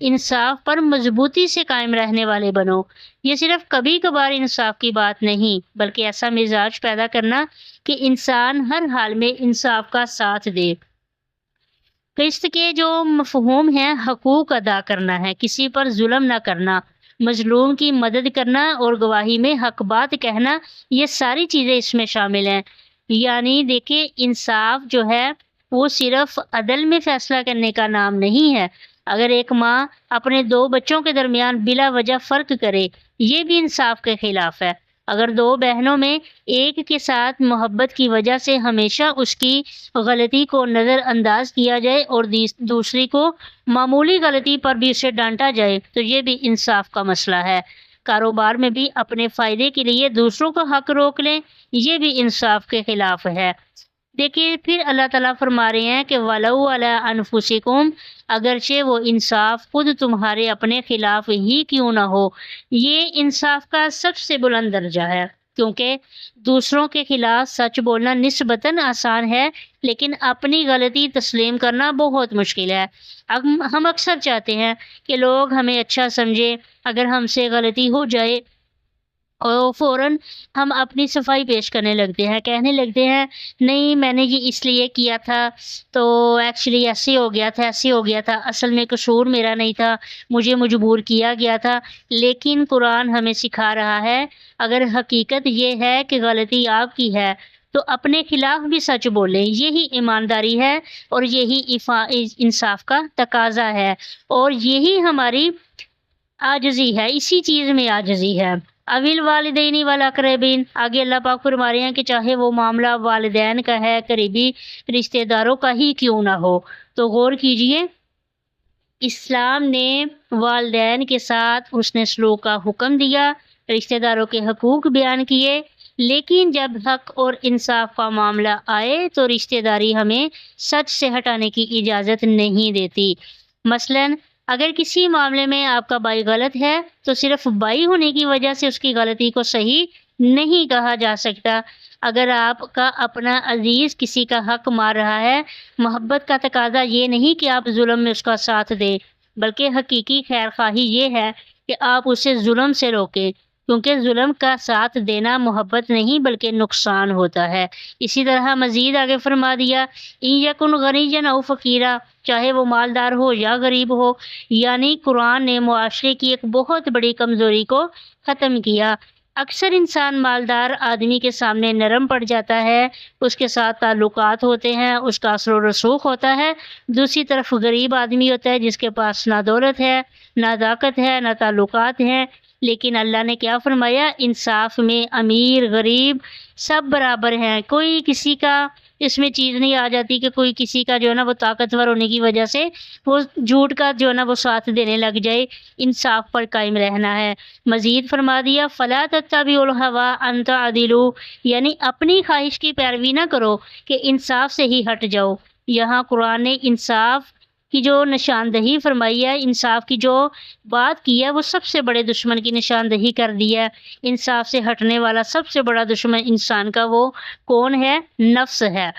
انصاف پر مضبوطی سے قائم رہنے والے بنو۔ یہ صرف کبھی کبھار انصاف کی بات نہیں، بلکہ ایسا مزاج پیدا کرنا کہ انسان ہر حال میں انصاف کا ساتھ دے۔ قسط کے جو مفہوم ہیں، حقوق ادا کرنا ہے، کسی پر ظلم نہ کرنا، مظلوم کی مدد کرنا اور گواہی میں حق بات کہنا، یہ ساری چیزیں اس میں شامل ہیں۔ یعنی دیکھیں، انصاف جو ہے وہ صرف عدل میں فیصلہ کرنے کا نام نہیں ہے۔ اگر ایک ماں اپنے دو بچوں کے درمیان بلا وجہ فرق کرے، یہ بھی انصاف کے خلاف ہے۔ اگر دو بہنوں میں ایک کے ساتھ محبت کی وجہ سے ہمیشہ اس کی غلطی کو نظر انداز کیا جائے اور دوسری کو معمولی غلطی پر بھی اسے ڈانٹا جائے، تو یہ بھی انصاف کا مسئلہ ہے۔ کاروبار میں بھی اپنے فائدے کے لیے دوسروں کا حق روک لیں، یہ بھی انصاف کے خلاف ہے۔ دیکھیے پھر اللہ تعالیٰ فرما رہے ہیں کہ وَلَوْ عَلَىٰ أَنفُسِكُمْ، اگرچہ وہ انصاف خود تمہارے اپنے خلاف ہی کیوں نہ ہو۔ یہ انصاف کا سب سے بلند درجہ ہے، کیونکہ دوسروں کے خلاف سچ بولنا نسبتاً آسان ہے، لیکن اپنی غلطی تسلیم کرنا بہت مشکل ہے۔ ہم اکثر چاہتے ہیں کہ لوگ ہمیں اچھا سمجھیں۔ اگر ہم سے غلطی ہو جائے اور فوراً ہم اپنی صفائی پیش کرنے لگتے ہیں، کہنے لگتے ہیں نہیں میں نے یہ اس لیے کیا تھا، تو ایکچولی ایسے ہو گیا تھا، ایسے ہو گیا تھا، اصل میں قصور میرا نہیں تھا، مجھے مجبور کیا گیا تھا۔ لیکن قرآن ہمیں سکھا رہا ہے، اگر حقیقت یہ ہے کہ غلطی آپ کی ہے تو اپنے خلاف بھی سچ بولیں، یہی ایمانداری ہے اور یہی انصاف کا تقاضا ہے، اور یہی ہماری عاجزی ہے، اسی چیز میں عاجزی ہے۔ اویل والدین والاقربین، آگے اللہ پاک فرما رہے ہیں کہ چاہے وہ معاملہ والدین کا ہے، قریبی رشتہ داروں کا ہی کیوں نہ ہو۔ تو غور کیجئے، اسلام نے والدین کے ساتھ حسن سلوک کا حکم دیا، رشتہ داروں کے حقوق بیان کیے، لیکن جب حق اور انصاف کا معاملہ آئے تو رشتہ داری ہمیں سچ سے ہٹانے کی اجازت نہیں دیتی۔ مثلاً اگر کسی معاملے میں آپ کا بھائی غلط ہے تو صرف بھائی ہونے کی وجہ سے اس کی غلطی کو صحیح نہیں کہا جا سکتا۔ اگر آپ کا اپنا عزیز کسی کا حق مار رہا ہے، محبت کا تقاضا یہ نہیں کہ آپ ظلم میں اس کا ساتھ دیں، بلکہ حقیقی خیر خواہی یہ ہے کہ آپ اسے ظلم سے روکیں، کیونکہ ظلم کا ساتھ دینا محبت نہیں بلکہ نقصان ہوتا ہے۔ اسی طرح مزید آگے فرما دیا اِن یکن غنیًا او فقیرا، چاہے وہ مالدار ہو یا غریب ہو۔ یعنی قرآن نے معاشرے کی ایک بہت بڑی کمزوری کو ختم کیا۔ اکثر انسان مالدار آدمی کے سامنے نرم پڑ جاتا ہے، اس کے ساتھ تعلقات ہوتے ہیں، اس کا اثر و رسوخ ہوتا ہے۔ دوسری طرف غریب آدمی ہوتا ہے جس کے پاس نہ دولت ہے، نہ طاقت ہے، نہ تعلقات ہیں، لیکن اللہ نے کیا فرمایا؟ انصاف میں امیر غریب سب برابر ہیں، کوئی کسی کا اس میں چیز نہیں آ جاتی کہ کوئی کسی کا جو ہے نا وہ طاقتور ہونے کی وجہ سے وہ جھوٹ کا جو ہے نا وہ ساتھ دینے لگ جائے۔ انصاف پر قائم رہنا ہے۔ مزید فرما دیا فلا تتبعوا الہوی ان تعدلوا، یعنی اپنی خواہش کی پیروی نہ کرو کہ انصاف سے ہی ہٹ جاؤ۔ یہاں قرآن نے انصاف کی جو نشاندہی فرمائی ہے، انصاف کی جو بات کی ہے، وہ سب سے بڑے دشمن کی نشاندہی کر دی ہے۔ انصاف سے ہٹنے والا سب سے بڑا دشمن انسان کا وہ کون ہے؟ نفس ہے،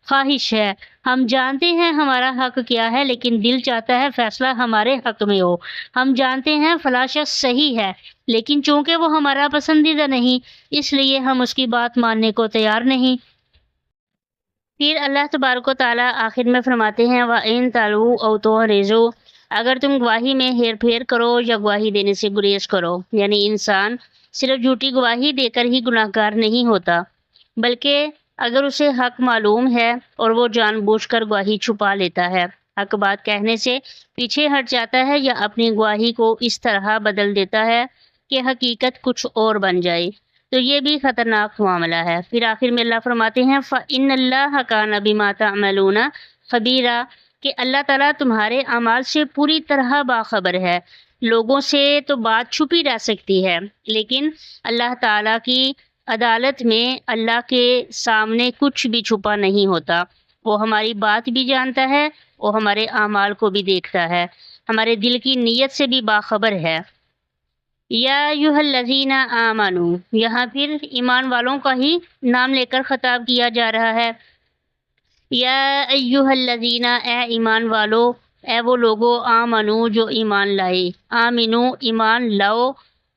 خواہش ہے۔ ہم جانتے ہیں ہمارا حق کیا ہے، لیکن دل چاہتا ہے فیصلہ ہمارے حق میں ہو۔ ہم جانتے ہیں فلاں شخص صحیح ہے، لیکن چونکہ وہ ہمارا پسندیدہ نہیں، اس لیے ہم اس کی بات ماننے کو تیار نہیں۔ پھر اللہ تبارک و تعالیٰ آخر میں فرماتے ہیں وَإِن تَلْوُوا أَوْ تُعْرِضُوا، اگر تم گواہی میں ہیر پھیر کرو یا گواہی دینے سے گریز کرو۔ یعنی انسان صرف جھوٹی گواہی دے کر ہی گناہ گار نہیں ہوتا، بلکہ اگر اسے حق معلوم ہے اور وہ جان بوجھ کر گواہی چھپا لیتا ہے، حق بات کہنے سے پیچھے ہٹ جاتا ہے یا اپنی گواہی کو اس طرح بدل دیتا ہے کہ حقیقت کچھ اور بن جائے، تو یہ بھی خطرناک معاملہ ہے۔ پھر آخر میں اللہ فرماتے ہیں فَإِنَّ اللَّهَ كَانَ بِمَا تَعْمَلُونَ خَبِيرًا، کہ اللہ تعالیٰ تمہارے اعمال سے پوری طرح باخبر ہے۔ لوگوں سے تو بات چھپی رہ سکتی ہے، لیکن اللہ تعالیٰ کی عدالت میں اللہ کے سامنے کچھ بھی چھپا نہیں ہوتا۔ وہ ہماری بات بھی جانتا ہے، وہ ہمارے اعمال کو بھی دیکھتا ہے، ہمارے دل کی نیت سے بھی باخبر ہے۔ یا ایھا الذین آمنوا، یہاں پھر ایمان والوں کا ہی نام لے کر خطاب کیا جا رہا ہے۔ یا ایھا الذین، اے ایمان والو، اے وہ لوگو آمنو جو ایمان لائے، آمنو ایمان لاؤ،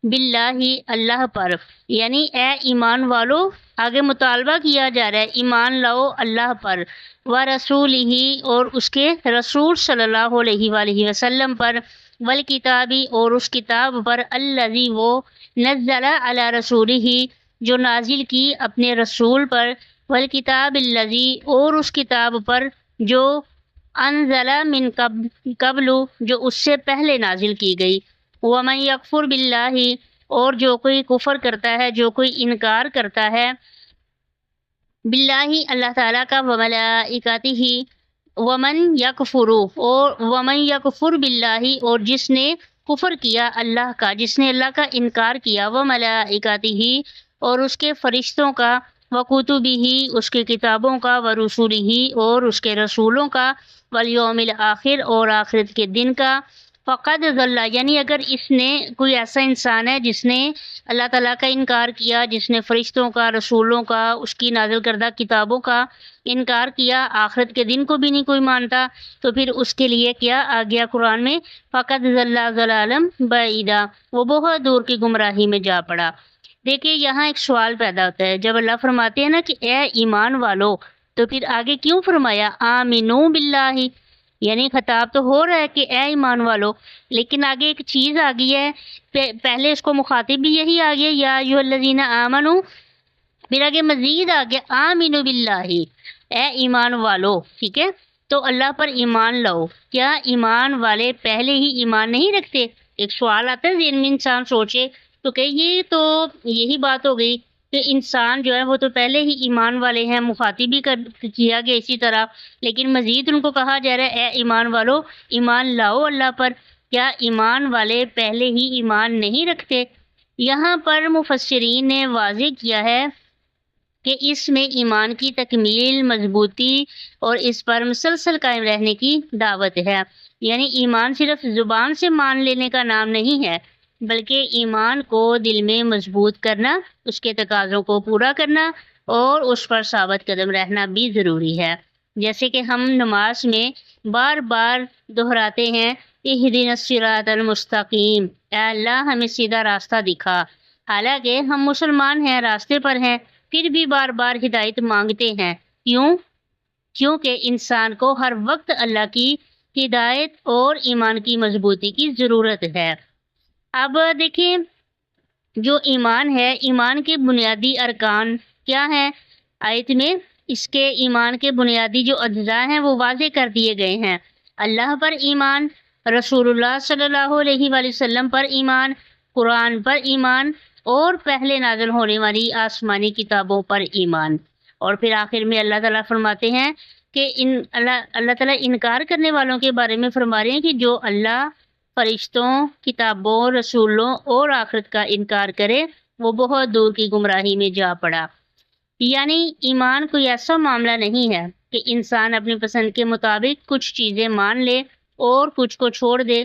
باللہ اللہ پر، یعنی اے ایمان والو، آگے مطالبہ کیا جا رہا ہے ایمان لاؤ اللہ پر، ورسولہ اور اس کے رسول صلی اللہ علیہ وآلہ وسلم پر، والکتابی اور اس کتاب پر، الذی وہ نزل علی رسولہ جو نازل کی اپنے رسول پر، والکتاب الذی اور اس کتاب پر جو انزل من قبل جو اس سے پہلے نازل کی گئی، ومن یکفر باللہ اور جو کوئی کفر کرتا ہے، جو کوئی انکار کرتا ہے، باللہ اللہ تعالیٰ کا، وملائکتہ ومن یکفر اور ومن یکفر باللہ اور جس نے کفر کیا اللہ کا، جس نے اللہ کا انکار کیا، وملائکتہ اور اس کے فرشتوں کا، وکتبہ اس کے کتابوں کا، ورسولہ اور اس کے رسولوں کا، والیوم الآخر اور آخرت کے دن کا، فقد ضل یعنی اگر اس نے کوئی ایسا انسان ہے جس نے اللہ تعالیٰ کا انکار کیا، جس نے فرشتوں کا، رسولوں کا، اس کی نازل کردہ کتابوں کا انکار کیا، آخرت کے دن کو بھی نہیں کوئی مانتا، تو پھر اس کے لیے کیا آ گیا قرآن میں، فقد ضل ضلالا بعیدا، وہ بہت دور کی گمراہی میں جا پڑا۔ دیکھیں یہاں ایک سوال پیدا ہوتا ہے، جب اللہ فرماتے ہیں نا کہ اے ایمان والو، تو پھر آگے کیوں فرمایا آمنو باللہ، یعنی خطاب تو ہو رہا ہے کہ اے ایمان والو، لیکن آگے ایک چیز آ گئی ہے، پہلے اس کو مخاطب بھی یہی آ گیا یا ایھا الذین آمنو، پھر آگے مزید آ گیا آمنو باللہ، اے ایمان والو، ٹھیک ہے، تو اللہ پر ایمان لاؤ۔ کیا ایمان والے پہلے ہی ایمان نہیں رکھتے؟ ایک سوال آتا ہے ذہن میں، انسان سوچے تو کہ یہ تو یہی بات ہو گئی کہ انسان جو ہے وہ تو پہلے ہی ایمان والے ہیں، مخاطب بھی کیا گیا اسی طرح، لیکن مزید ان کو کہا جا رہا ہے اے ایمان والو ایمان لاؤ اللہ پر، کیا ایمان والے پہلے ہی ایمان نہیں رکھتے؟ یہاں پر مفسرین نے واضح کیا ہے کہ اس میں ایمان کی تکمیل، مضبوطی اور اس پر مسلسل قائم رہنے کی دعوت ہے، یعنی ایمان صرف زبان سے مان لینے کا نام نہیں ہے، بلکہ ایمان کو دل میں مضبوط کرنا، اس کے تقاضوں کو پورا کرنا اور اس پر ثابت قدم رہنا بھی ضروری ہے۔ جیسے کہ ہم نماز میں بار بار دہراتے ہیں اہدنا الصراط المستقیم، اے اللہ ہمیں سیدھا راستہ دکھا، حالانکہ ہم مسلمان ہیں، راستے پر ہیں، پھر بھی بار بار ہدایت مانگتے ہیں، کیوں؟ کیونکہ انسان کو ہر وقت اللہ کی ہدایت اور ایمان کی مضبوطی کی ضرورت ہے۔ اب دیکھیں جو ایمان ہے، ایمان کے بنیادی ارکان کیا ہیں؟ آیت میں اس کے ایمان کے بنیادی جو اجزاء ہیں وہ واضح کر دیے گئے ہیں، اللہ پر ایمان، رسول اللہ صلی اللہ علیہ وآلہ وسلم پر ایمان، قرآن پر ایمان اور پہلے نازل ہونے والی آسمانی کتابوں پر ایمان۔ اور پھر آخر میں اللہ تعالیٰ فرماتے ہیں کہ اللہ تعالیٰ انکار کرنے والوں کے بارے میں فرما رہے ہیں کہ جو اللہ، فرشتوں، کتابوں، رسولوں اور آخرت کا انکار کرے وہ بہت دور کی گمراہی میں جا پڑا۔ یعنی ایمان کوئی ایسا معاملہ نہیں ہے کہ انسان اپنی پسند کے مطابق کچھ چیزیں مان لے اور کچھ کو چھوڑ دے۔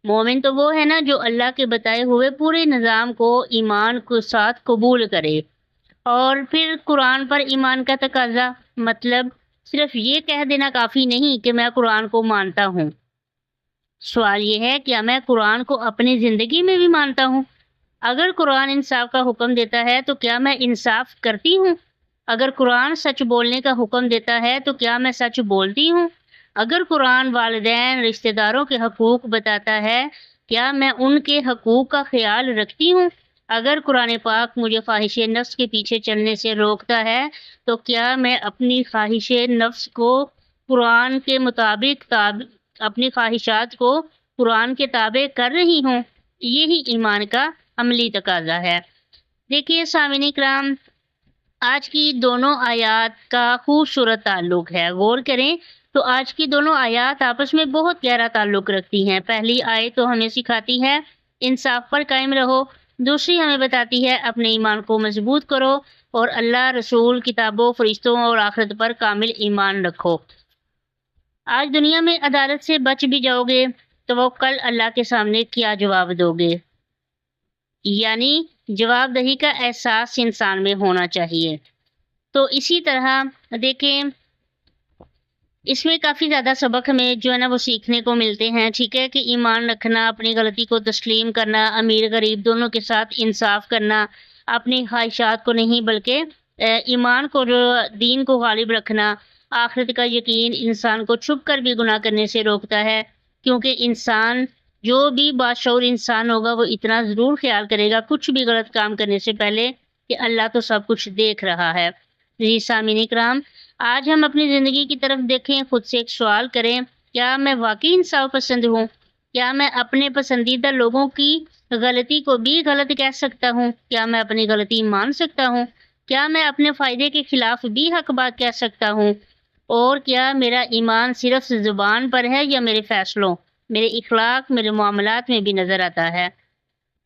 مومن تو وہ ہے نا جو اللہ کے بتائے ہوئے پورے نظام کو ایمان کے ساتھ قبول کرے۔ اور پھر قرآن پر ایمان کا تقاضا، مطلب صرف یہ کہہ دینا کافی نہیں کہ میں قرآن کو مانتا ہوں، سوال یہ ہے کیا میں قرآن کو اپنی زندگی میں بھی مانتا ہوں؟ اگر قرآن انصاف کا حکم دیتا ہے تو کیا میں انصاف کرتی ہوں؟ اگر قرآن سچ بولنے کا حکم دیتا ہے تو کیا میں سچ بولتی ہوں؟ اگر قرآن والدین، رشتہ داروں کے حقوق بتاتا ہے، کیا میں ان کے حقوق کا خیال رکھتی ہوں؟ اگر قرآن پاک مجھے خواہش نفس کے پیچھے چلنے سے روکتا ہے تو کیا میں اپنی خواہش نفس کو قرآن کے مطابق اپنی خواہشات کو قرآن کے تابع کر رہی ہوں؟ یہی ایمان کا عملی تقاضا ہے۔ دیکھیے سامعین کرام، آج کی دونوں آیات کا خوبصورت تعلق ہے، غور کریں تو آج کی دونوں آیات آپس میں بہت گہرا تعلق رکھتی ہیں۔ پہلی آیت تو ہمیں سکھاتی ہے انصاف پر قائم رہو، دوسری ہمیں بتاتی ہے اپنے ایمان کو مضبوط کرو اور اللہ، رسول، کتابوں، فرشتوں اور آخرت پر کامل ایمان رکھو۔ آج دنیا میں عدالت سے بچ بھی جاؤ گے تو وہ کل اللہ کے سامنے کیا جواب دو گے؟ یعنی جواب دہی کا احساس انسان میں ہونا چاہیے۔ تو اسی طرح دیکھیں اس میں کافی زیادہ سبق ہمیں جو ہے نا وہ سیکھنے کو ملتے ہیں، ٹھیک ہے، کہ ایمان رکھنا، اپنی غلطی کو تسلیم کرنا، امیر غریب دونوں کے ساتھ انصاف کرنا، اپنی خواہشات کو نہیں بلکہ ایمان کو جو دین کو غالب رکھنا، آخرت کا یقین انسان کو چھپ کر بھی گناہ کرنے سے روکتا ہے، کیونکہ انسان جو بھی باشعور انسان ہوگا وہ اتنا ضرور خیال کرے گا کچھ بھی غلط کام کرنے سے پہلے کہ اللہ تو سب کچھ دیکھ رہا ہے۔ جی سامعین کرام، آج ہم اپنی زندگی کی طرف دیکھیں، خود سے ایک سوال کریں، کیا میں واقعی انصاف پسند ہوں؟ کیا میں اپنے پسندیدہ لوگوں کی غلطی کو بھی غلط کہہ سکتا ہوں؟ کیا میں اپنی غلطی مان سکتا ہوں؟ کیا میں اپنے فائدے کے خلاف بھی حق بات کہہ سکتا ہوں؟ اور کیا میرا ایمان صرف زبان پر ہے یا میرے فیصلوں، میرے اخلاق، میرے معاملات میں بھی نظر آتا ہے؟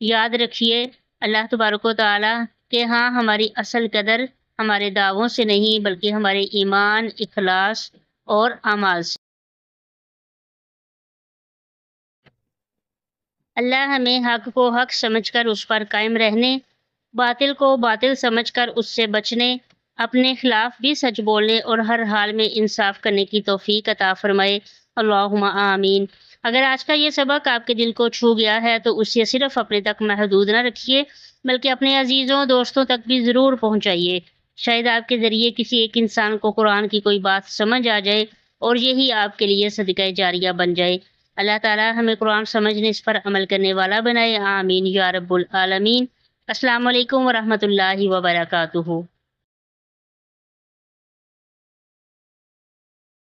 یاد رکھیے، اللہ تبارک و تعالی کہ ہاں، ہماری اصل قدر ہمارے دعووں سے نہیں بلکہ ہمارے ایمان، اخلاص اور اعمال سے۔ اللہ ہمیں حق کو حق سمجھ کر اس پر قائم رہنے، باطل کو باطل سمجھ کر اس سے بچنے، اپنے خلاف بھی سچ بولنے اور ہر حال میں انصاف کرنے کی توفیق عطا فرمائے۔ اللہم آمین۔ اگر آج کا یہ سبق آپ کے دل کو چھو گیا ہے تو اسے صرف اپنے تک محدود نہ رکھیے بلکہ اپنے عزیزوں دوستوں تک بھی ضرور پہنچائیے۔ شاید آپ کے ذریعے کسی ایک انسان کو قرآن کی کوئی بات سمجھ آ جائے اور یہی آپ کے لیے صدقہ جاریہ بن جائے۔ اللہ تعالی ہمیں قرآن سمجھنے، اس پر عمل کرنے والا بنائے۔ آمین یا رب العالمین۔ السلام علیکم ورحمۃ اللہ وبرکاتہ۔